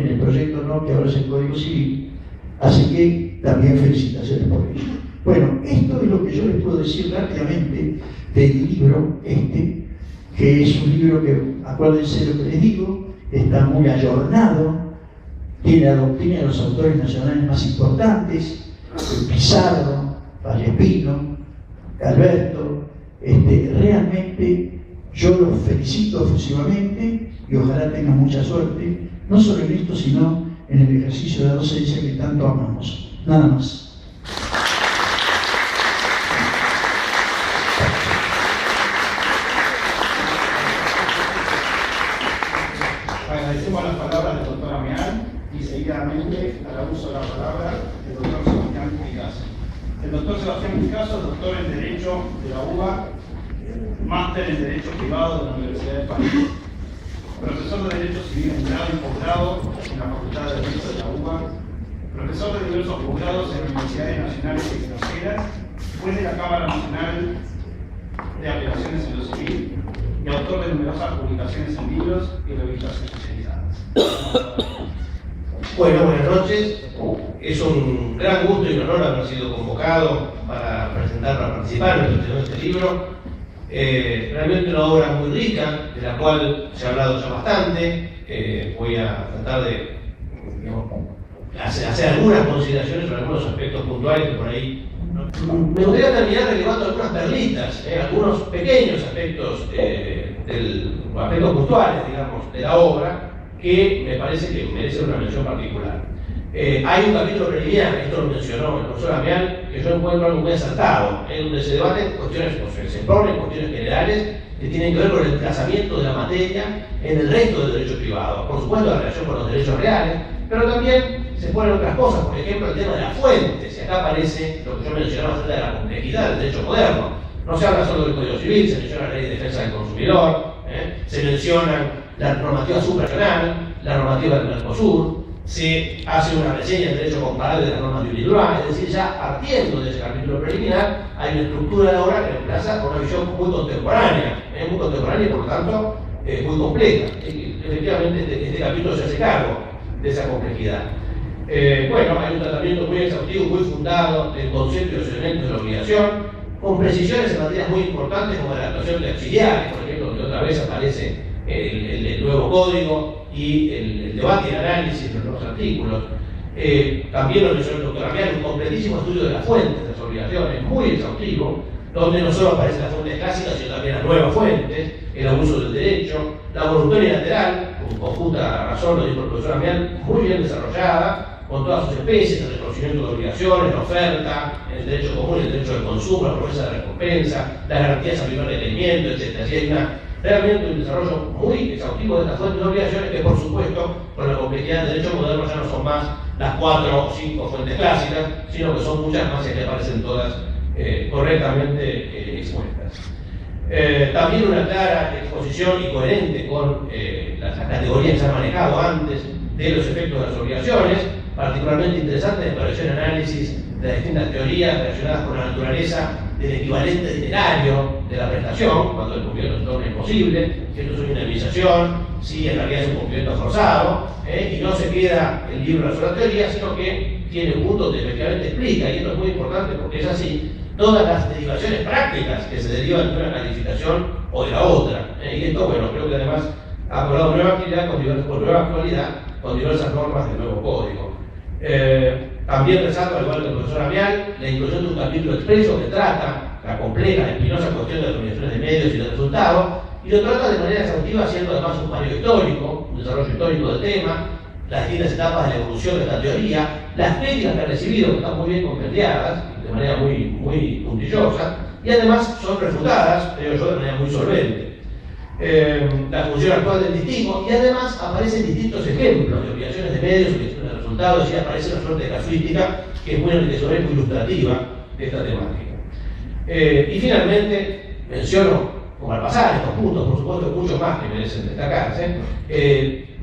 no, que ahora es el Código Civil. Así que también felicitaciones por ello. Bueno, esto es lo que yo les puedo decir rápidamente del libro que es un libro que, acuérdense lo que les digo, está muy ayornado, tiene la doctrina de los autores nacionales más importantes, Pizarro, Vallespino, Alberto. Realmente yo los felicito efusivamente y ojalá tengan mucha suerte, no solo en esto, sino en el ejercicio de la docencia que tanto amamos. Nada más. Agradecemos las palabras del doctor Ameal y seguidamente al uso de la palabra del doctor Sebastián Picasso. El doctor Sebastián Picasso es doctor en Derecho de la UBA, máster en Derecho Privado de la Universidad de París, profesor de Derecho Civil en grado y posgrado en la Facultad de Derecho de la UBA, profesor de diversos posgrados en universidades nacionales y extranjeras, juez de la Cámara Nacional de Apelaciones en lo Civil y autor de numerosas publicaciones en libros y revistas especializadas. Bueno, buenas noches. Es un gran gusto y un honor haber sido convocado para participar en este libro. Realmente una obra muy rica, de la cual se ha hablado ya bastante. Voy a tratar de hacer algunas consideraciones sobre algunos aspectos puntuales que por ahí. Me gustaría terminar relevando algunas perlitas, algunos pequeños aspectos, aspectos puntuales, digamos, de la obra, que me parece que merecen una mención particular. Hay un capítulo preliminar, esto lo mencionó el profesor Ameal, que yo encuentro algo muy acertado, en donde se debaten cuestiones, se exponen cuestiones generales que tienen que ver con el trazamiento de la materia en el resto del derecho privado. Por supuesto, la relación con los derechos reales, pero también se ponen otras cosas, por ejemplo, el tema de las fuentes. Y acá aparece lo que yo mencionaba acerca de la complejidad del derecho moderno. No se habla solo del Código Civil, se menciona la Ley de Defensa del Consumidor, se mencionan la normativa supranacional, la normativa del Mercosur, se hace una reseña del derecho comparable de las normas individuales, es decir, ya partiendo de ese capítulo preliminar, hay una estructura de la obra que reemplaza una visión muy contemporánea y por lo tanto muy compleja. Efectivamente, este capítulo se hace cargo de esa complejidad. Bueno, hay un tratamiento muy exhaustivo, muy fundado del concepto y los elementos de la obligación, con precisiones en materias muy importantes como la actuación de auxiliares, por ejemplo, donde otra vez aparece el nuevo código y el debate y el análisis de los nuevos artículos. También lo mencionó el doctor Ameal, un completísimo estudio de las fuentes de las obligaciones, muy exhaustivo, donde no solo aparecen las fuentes clásicas, sino también las nuevas fuentes, el abuso del derecho, la voluntad unilateral, con conjunta razón, lo dijo el profesor Ameal, muy bien desarrollada, con todas sus especies, el reconocimiento de obligaciones, la oferta, el derecho común, el derecho del consumo, la promesa de recompensa, las garantías a primer requerimiento, etc. Así hay realmente un desarrollo muy exhaustivo de estas fuentes de obligaciones que, por supuesto, con la complejidad del derecho moderno ya no son más las 4 o 5 fuentes clásicas, sino que son muchas más y que aparecen todas correctamente expuestas. También una clara exposición y coherente con las categorías que se han manejado antes de los efectos de las obligaciones. Particularmente interesante me pareció el análisis de las distintas teorías relacionadas con la naturaleza del equivalente literario de la prestación, cuando el cumplimiento se torna imposible, si esto es una indemnización, si en realidad es un cumplimiento forzado, y no se queda el libro de la sola teoría, sino que tiene un punto que efectivamente explica, y esto es muy importante porque es así, todas las derivaciones prácticas que se derivan de una calificación o de la otra. Y esto, bueno, creo que además ha cobrado nueva actividad con nueva actualidad, con diversas normas del nuevo código. También resalto, al igual que el profesor Ameal, la inclusión de un capítulo expreso que trata la compleja, espinosa cuestión de las organizaciones de medios y de resultados, y lo trata de manera exhaustiva, haciendo además un manejo histórico, un desarrollo histórico del tema, las distintas etapas de la evolución de esta teoría, las críticas que ha recibido, que están muy bien compendiadas, de manera muy puntillosa, y además son refutadas, creo yo, de manera muy solvente. La función actual del distingo, y además aparecen distintos ejemplos de obligaciones de medios, obligaciones de resultados, y aparece una suerte de casuística que es muy enriquecedora y muy ilustrativa de esta temática. Y finalmente, menciono, como al pasar estos puntos, por supuesto, muchos más que merecen destacarse,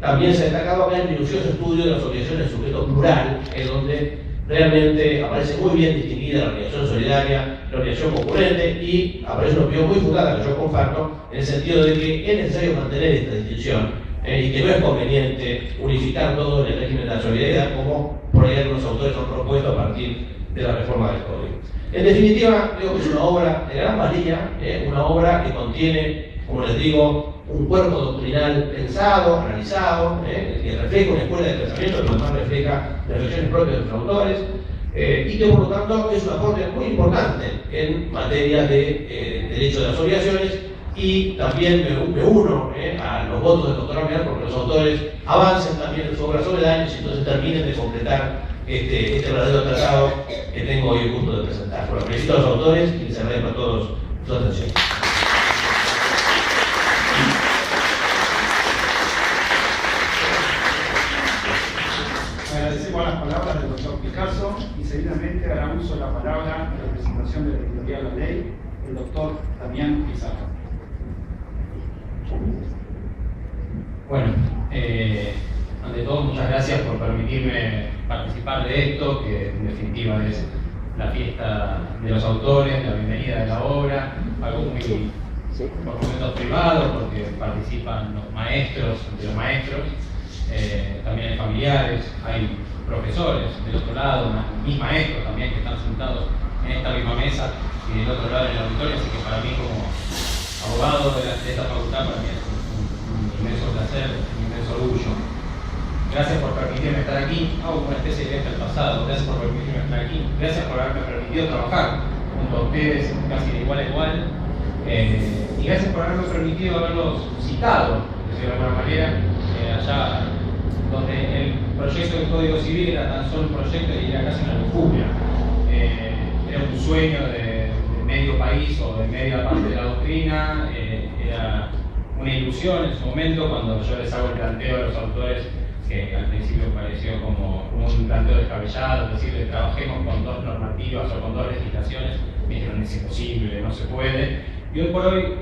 también se ha destacado acá el minucioso estudio de las obligaciones de sujeto plural, en donde realmente aparece muy bien distinguida la obligación solidaria, la obligación concurrente, y aparece una opinión muy fundada que yo comparto, en el sentido de que es necesario mantener esta distinción y que no es conveniente unificar todo en el régimen de la solidaridad, como por ahí algunos autores han propuesto a partir de la reforma del Código. En definitiva, creo que es una obra de gran valía, una obra que contiene, como les digo, un cuerpo doctrinal pensado, analizado, que refleja una escuela de pensamiento que además refleja las reflexiones propias de los autores, y que por lo tanto es un aporte muy importante en materia de derecho de las obligaciones y también me uno a los votos del doctor Amial porque los autores avancen también en sus obras sobredaños y entonces terminen de completar este verdadero tratado que tengo hoy el gusto de presentar. Bueno, felicito a los autores y les agradezco a todos su atención. Agradecemos las palabras del doctor Picasso y seguidamente hará uso de la palabra en representación de la editorial La Ley, el doctor Damián Pizarro. Bueno, ante todo muchas gracias por permitirme participar de esto, que en definitiva es la fiesta de los autores, la bienvenida de la obra, algo muy por momentos privado, porque participan los maestros de los maestros, también hay familiares, hay profesores del otro lado, mis maestros también que están sentados en esta misma mesa y del otro lado en el auditorio, así que para mí como abogado de esta facultad, para mí es un inmenso placer, un inmenso orgullo. Gracias por permitirme estar aquí. Hago una especie de viaje al pasado. Gracias por permitirme estar aquí. Gracias por haberme permitido trabajar junto a ustedes casi de igual a igual. Y gracias por haberme permitido haberlos citado, de alguna manera, allá donde el proyecto del Código Civil era tan solo un proyecto y era casi una lujuria. Era un sueño de medio país o de media parte de la doctrina. Era una ilusión en su momento cuando yo les hago el planteo a los autores, que al principio pareció como un planteo descabellado, es decir, trabajemos con dos normativas o con dos legislaciones. Me dijeron, es imposible, no se puede. Y hoy por hoy,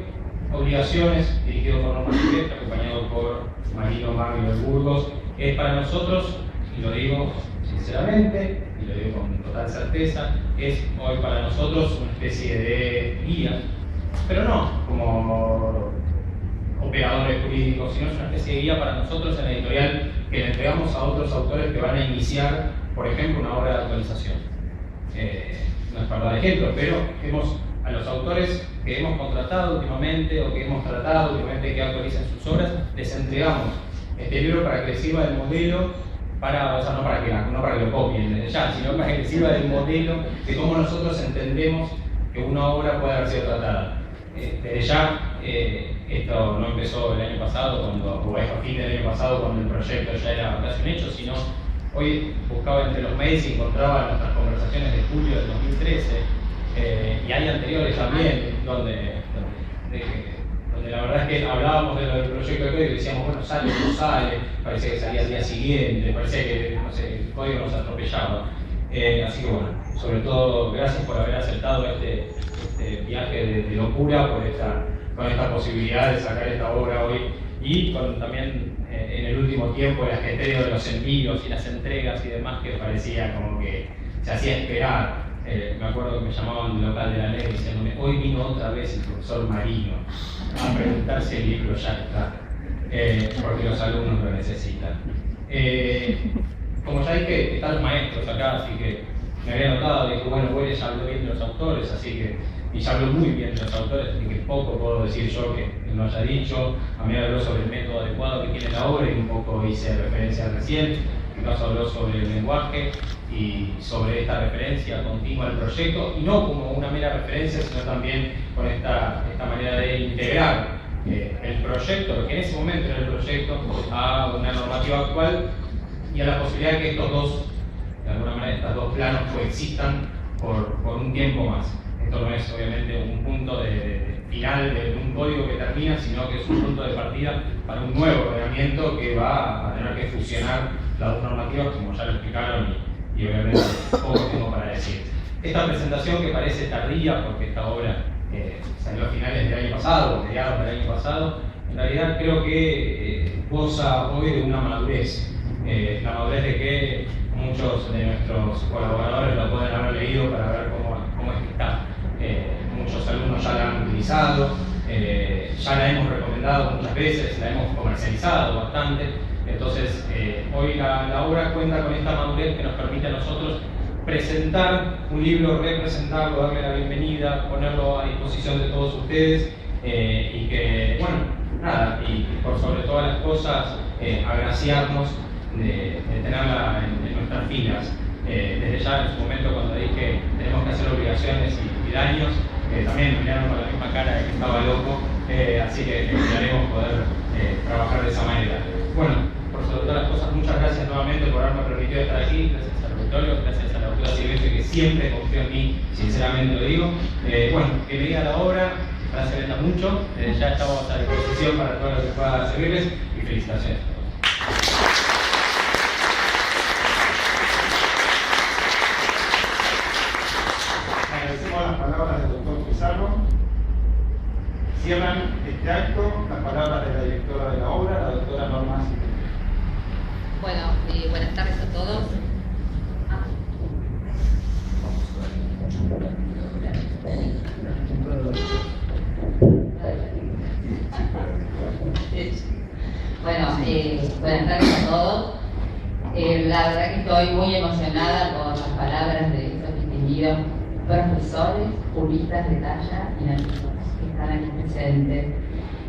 Obligaciones, dirigido por Norma Silvestre, acompañado por Marino Magno de Burgos, es para nosotros, y lo digo sinceramente, y lo digo con total certeza, es hoy para nosotros una especie de guía, pero no como operadores jurídicos, sino es una especie de guía para nosotros en la editorial que le entregamos a otros autores que van a iniciar, por ejemplo, una obra de actualización. No es para dar ejemplo, pero a los autores que hemos contratado últimamente o que hemos tratado últimamente que actualicen sus obras, les entregamos este libro para que les sirva del modelo, o sea, no para que lo copien desde ya, sino para que les sirva del modelo de cómo nosotros entendemos que una obra puede haber sido tratada. Desde ya, esto no empezó el año pasado, o a fin del año pasado, cuando el proyecto ya era casi un hecho, sino hoy buscaba entre los mails y encontraba nuestras conversaciones de julio del 2013, y hay anteriores también, donde la verdad es que hablábamos del proyecto de código y decíamos, bueno, sale o no sale, parecía que salía al día siguiente, parecía que no sé, el código nos atropellaba. Así que bueno, sobre todo gracias por haber aceptado este viaje de locura, con esta posibilidad de sacar esta obra hoy, y con también en el último tiempo el ajetreo de los envíos y las entregas y demás, que parecía como que se hacía esperar. Me acuerdo que me llamaban del local de La Ley diciéndome, hoy vino otra vez el profesor Marino a preguntar si el libro ya está, porque los alumnos lo necesitan. Como ya dije, están los maestros acá, así que me había notado, dije, bueno, Boyle ya habló bien de los autores, y ya habló muy bien de los autores, así que poco puedo decir yo que él no haya dicho. A mí habló sobre el método adecuado que tiene la obra y un poco hice referencia recién. En caso habló sobre el lenguaje y sobre esta referencia continua al proyecto, y no como una mera referencia, sino también con esta manera de integrar el proyecto, lo que en ese momento era el proyecto, a una normativa actual y a la posibilidad de que estos dos, de alguna manera, estos dos planos coexistan por un tiempo más. Esto no es obviamente un punto de final de un código que termina, sino que es un punto de partida para un nuevo ordenamiento que va a tener que fusionar las dos normativas, como ya lo explicaron, y obviamente poco tengo para decir. Esta presentación, que parece tardía porque esta obra salió a finales del año pasado, mediados del año pasado, en realidad creo que goza hoy de una madurez. La madurez de que muchos de nuestros colaboradores lo pueden haber leído para ver cómo es que está. Muchos alumnos ya la han utilizado, ya la hemos recomendado muchas veces, la hemos comercializado bastante. Entonces, hoy la obra cuenta con esta madurez que nos permite a nosotros presentar un libro, representarlo, darle la bienvenida, ponerlo a disposición de todos ustedes, y que, bueno, nada, y por sobre todas las cosas, agraciarnos de tenerla en nuestras filas. Desde ya en su momento, cuando dije tenemos que hacer Obligaciones y daños, también me miraron con la misma cara de que estaba loco, así que esperaremos poder trabajar de esa manera. Bueno, por sobre todas las cosas, muchas gracias nuevamente por haberme permitido estar aquí, gracias al auditorio, gracias a la doctora Silvestre, que siempre confió en mí, sinceramente lo digo. Bueno, que me diga la obra, para se venda mucho, ya estamos a disposición para todo lo que pueda servirles, y felicitaciones a todos. Agradecemos las palabras del doctor Pizarro. Cierran este acto las palabras de la directora de la obra, la doctora Norma Silvestre. Bueno, buenas tardes a todos. Bueno, buenas tardes a todos. La verdad que estoy muy emocionada por las palabras de estos distinguidos profesores, juristas de talla y nativos que están aquí presentes.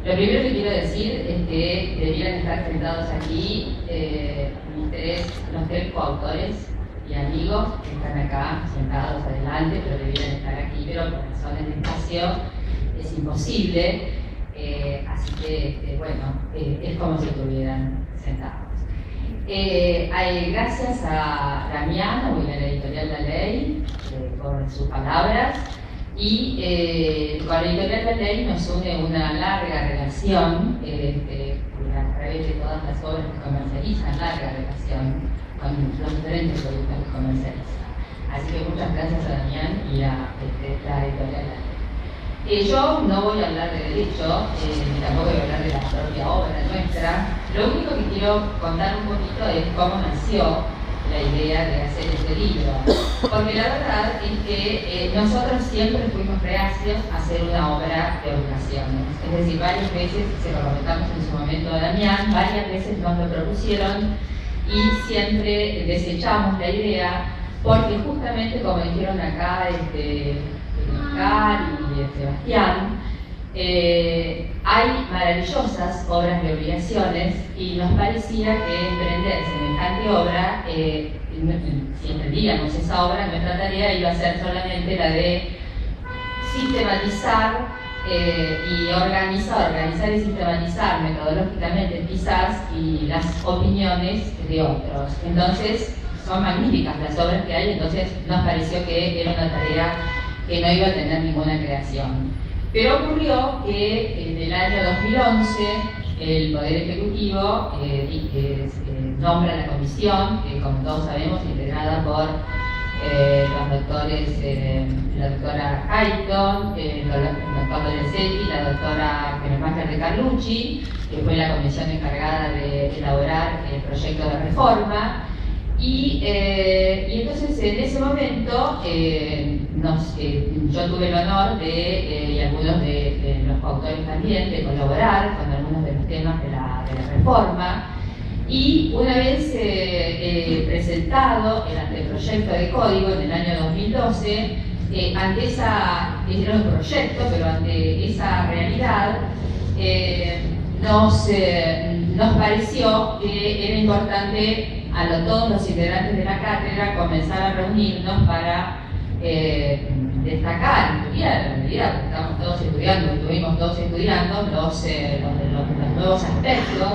Lo primero que quiero decir es que deberían estar sentados aquí los tres coautores y amigos que están acá sentados adelante, pero deberían estar aquí, pero por razones de espacio es imposible, así que bueno, es como si estuvieran sentados. Gracias a Damián y a la editorial La Ley por sus palabras, y con la editorial La Ley nos une una larga relación, a través de todas las obras que comercializan, larga relación con los diferentes productos que comercializan. Así que muchas gracias a Damián y a la editorial La Ley. Yo no voy a hablar de derecho, ni tampoco voy a hablar de la propia obra nuestra. Lo único que quiero contar un poquito es cómo nació la idea de hacer este libro. Porque la verdad es que nosotros siempre fuimos reacios a hacer una obra de obligaciones. Es decir, varias veces, se lo comentamos en su momento a Damián, varias veces nos lo propusieron y siempre desechamos la idea porque justamente, como dijeron acá Oscar y Sebastián, hay maravillosas obras de obligaciones y nos parecía que emprender semejante obra, si emprendíamos esa obra, nuestra tarea iba a ser solamente la de sistematizar y organizar y sistematizar metodológicamente quizás y las opiniones de otros. Entonces, son magníficas las obras que hay, entonces nos pareció que era una tarea que no iba a tener ninguna creación. Pero ocurrió que en el año 2011 el Poder Ejecutivo nombra la comisión, que como todos sabemos, integrada por los doctores, la doctora Hayton, el doctor Lorenzetti, la doctora Clememáger de Carlucci, que fue la comisión encargada de elaborar el proyecto de reforma. Y entonces en ese momento yo tuve el honor y algunos de los coautores también de colaborar con algunos de los temas de la reforma, y una vez presentado el anteproyecto de código en el año 2012, ante era un proyecto, pero ante esa realidad nos pareció que era importante a todos los integrantes de la cátedra comenzar a reunirnos para destacar, estudiar en realidad, porque estábamos todos estudiando, estuvimos todos estudiando los nuevos aspectos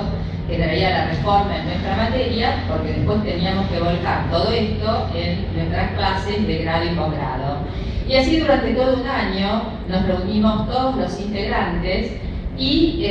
que traía la reforma en nuestra materia, porque después teníamos que volcar todo esto en nuestras clases de grado y posgrado. Y así durante todo un año nos reunimos todos los integrantes y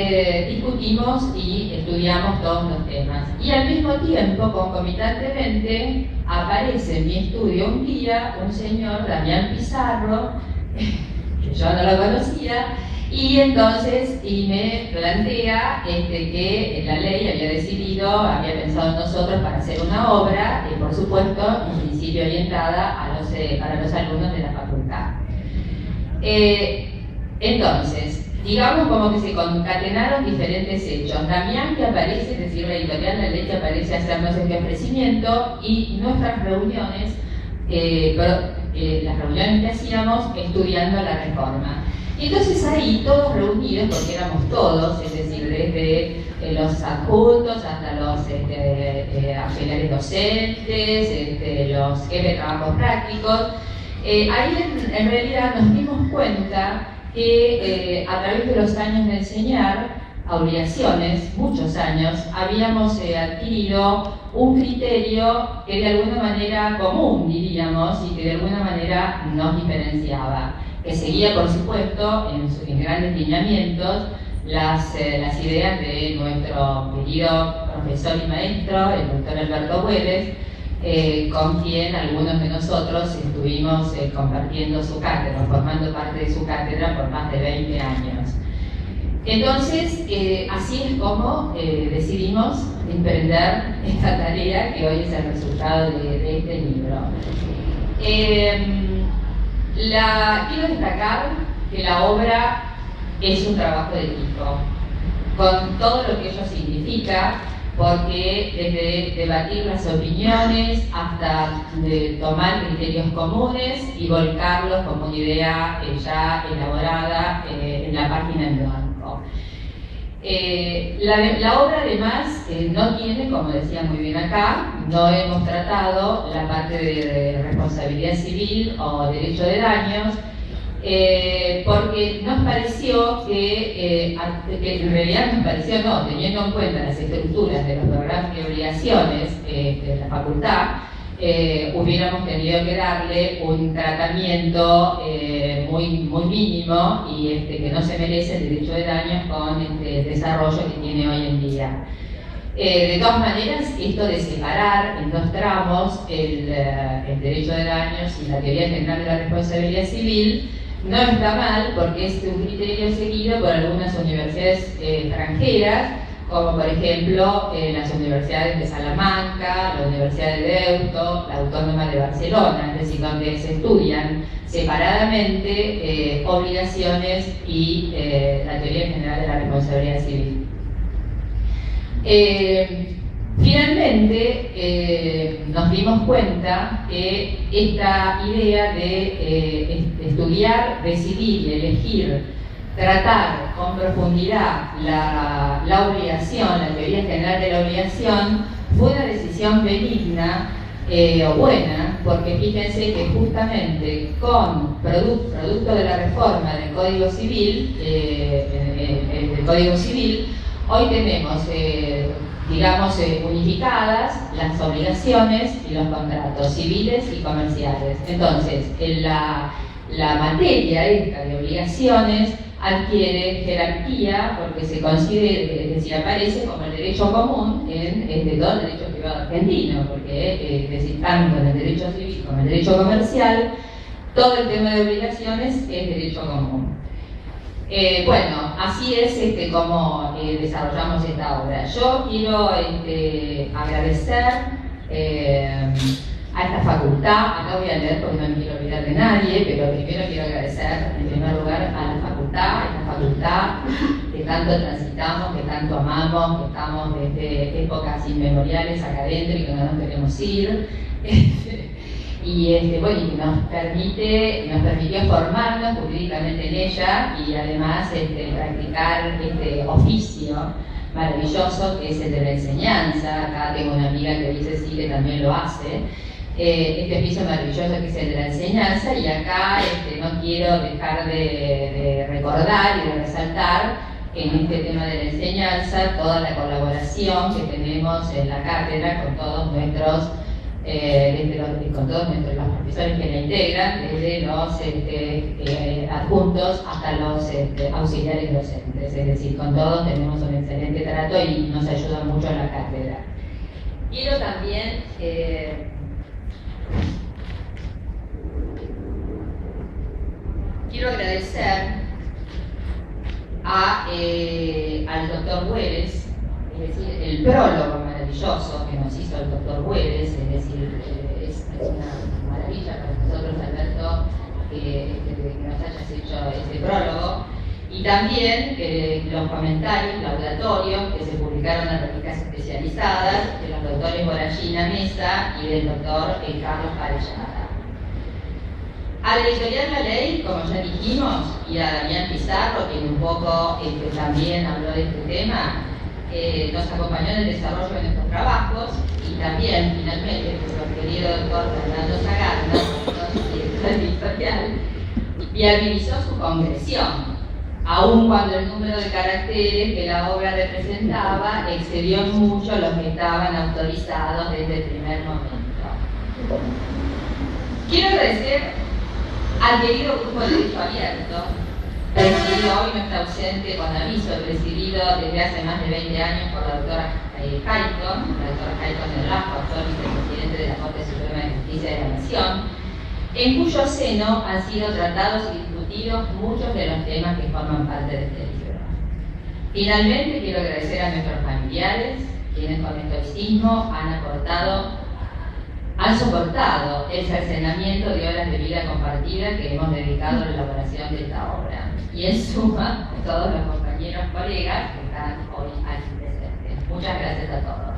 discutimos y estudiamos todos los temas. Y al mismo tiempo, concomitantemente, aparece en mi estudio un día un señor, Damián Pizarro, que yo no lo conocía, y entonces me plantea que la ley había pensado en nosotros para hacer una obra, y por supuesto, en principio orientada para los alumnos de la facultad. Entonces, digamos como que se concatenaron diferentes hechos. Damián, que aparece, es decir, la editorial La Ley, que aparece a hacernos este ofrecimiento, y nuestras reuniones, las reuniones que hacíamos estudiando la reforma. Y entonces ahí, todos reunidos, porque éramos todos, es decir, desde los adjuntos hasta los auxiliares docentes, los jefes de trabajos prácticos, ahí en realidad nos dimos cuenta que a través de los años de enseñar a obligaciones, muchos años, habíamos adquirido un criterio que de alguna manera común, diríamos, y que de alguna manera nos diferenciaba, que seguía, por supuesto, en grandes lineamientos, las ideas de nuestro querido profesor y maestro, el doctor Alberto Güedes, con quien algunos de nosotros estuvimos compartiendo su cátedra, formando parte de su cátedra por más de 20 años. Entonces, así es como decidimos emprender esta tarea que hoy es el resultado de este libro. Quiero destacar que la obra es un trabajo de equipo, con todo lo que ello significa, porque desde debatir las opiniones hasta tomar criterios comunes y volcarlos como una idea ya elaborada en la página en blanco. La obra además no tiene, como decía muy bien acá, no hemos tratado la parte de responsabilidad civil o derecho de daños, porque nos pareció que en realidad nos pareció no, teniendo en cuenta las estructuras de los programas de obligaciones de la facultad, hubiéramos tenido que darle un tratamiento muy mínimo y que no se merece el derecho de daños con el desarrollo que tiene hoy en día. De todas maneras, esto de separar en dos tramos el derecho de daños y la teoría general de la responsabilidad civil no está mal, porque es un criterio seguido por algunas universidades extranjeras, como por ejemplo las universidades de Salamanca, la Universidad de Deusto, la Autónoma de Barcelona, es decir, donde se estudian separadamente obligaciones y la teoría general de la responsabilidad civil. Finalmente, nos dimos cuenta que esta idea de estudiar, decidir y elegir, tratar con profundidad la obligación, la teoría general de la obligación, fue una decisión benigna o buena, porque fíjense que justamente con producto de la reforma del Código Civil, hoy tenemos digamos, unificadas las obligaciones y los contratos civiles y comerciales. Entonces, la materia esta de obligaciones adquiere jerarquía porque se considera, es decir, aparece como el derecho común en todo el derecho privado argentino, porque es decir, tanto en el derecho civil como en el derecho comercial, todo el tema de obligaciones es derecho común. Bueno, así es como desarrollamos esta obra. Yo quiero agradecer a esta facultad, acá voy a leer porque no me quiero olvidar de nadie, pero primero quiero agradecer en primer lugar a la facultad, esta facultad que tanto transitamos, que tanto amamos, que estamos desde épocas inmemoriales acá adentro y que no nos queremos ir. Y bueno, y que nos permitió formarnos jurídicamente en ella y además practicar este oficio maravilloso que es el de la enseñanza. Acá tengo una amiga que dice sí, que también lo hace. Este oficio maravilloso que es el de la enseñanza, y acá no quiero dejar de recordar y de resaltar en este tema de la enseñanza toda la colaboración que tenemos en la cátedra con todos nuestros con todos los profesores que la integran, desde los adjuntos hasta los auxiliares docentes, es decir, con todos tenemos un excelente trato y nos ayuda mucho en la cátedra. Quiero también agradecer al doctor Güedes, es decir, el prólogo maravilloso que nos hizo el doctor Güedes, es decir, es una maravilla para nosotros, Alberto, que nos hayas hecho este prólogo, y también los comentarios laudatorios que se publicaron en revistas especializadas de los doctores Boragina Mesa y del doctor Carlos Parellada. A la editorial La Ley, como ya dijimos, y a Damián Pizarro, que un poco también habló de este tema, nos acompañó en el desarrollo de nuestros trabajos, y también, finalmente, nuestro querido doctor Fernando Zagarna, director editorial, viabilizó su concreción, aun cuando el número de caracteres que la obra representaba excedió mucho los que estaban autorizados desde el primer momento. Quiero agradecer al querido grupo de Derecho Abierto, presidido, hoy no está ausente con aviso, presidido desde hace más de 20 años por la doctora Hayton, la doctora Hayton de Rasco, actual vicepresidente de la Corte Suprema de Justicia de la Nación, en cuyo seno han sido tratados y discutidos muchos de los temas que forman parte de este libro. Finalmente, quiero agradecer a nuestros familiares, quienes con estoicismo han soportado el cercenamiento de horas de vida compartida que hemos dedicado a la elaboración de esta obra. Y en suma, a todos los compañeros, colegas que están hoy aquí presentes. Muchas gracias a todos.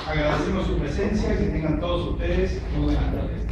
Agradecemos su presencia y que tengan todos ustedes muy buenas tardes.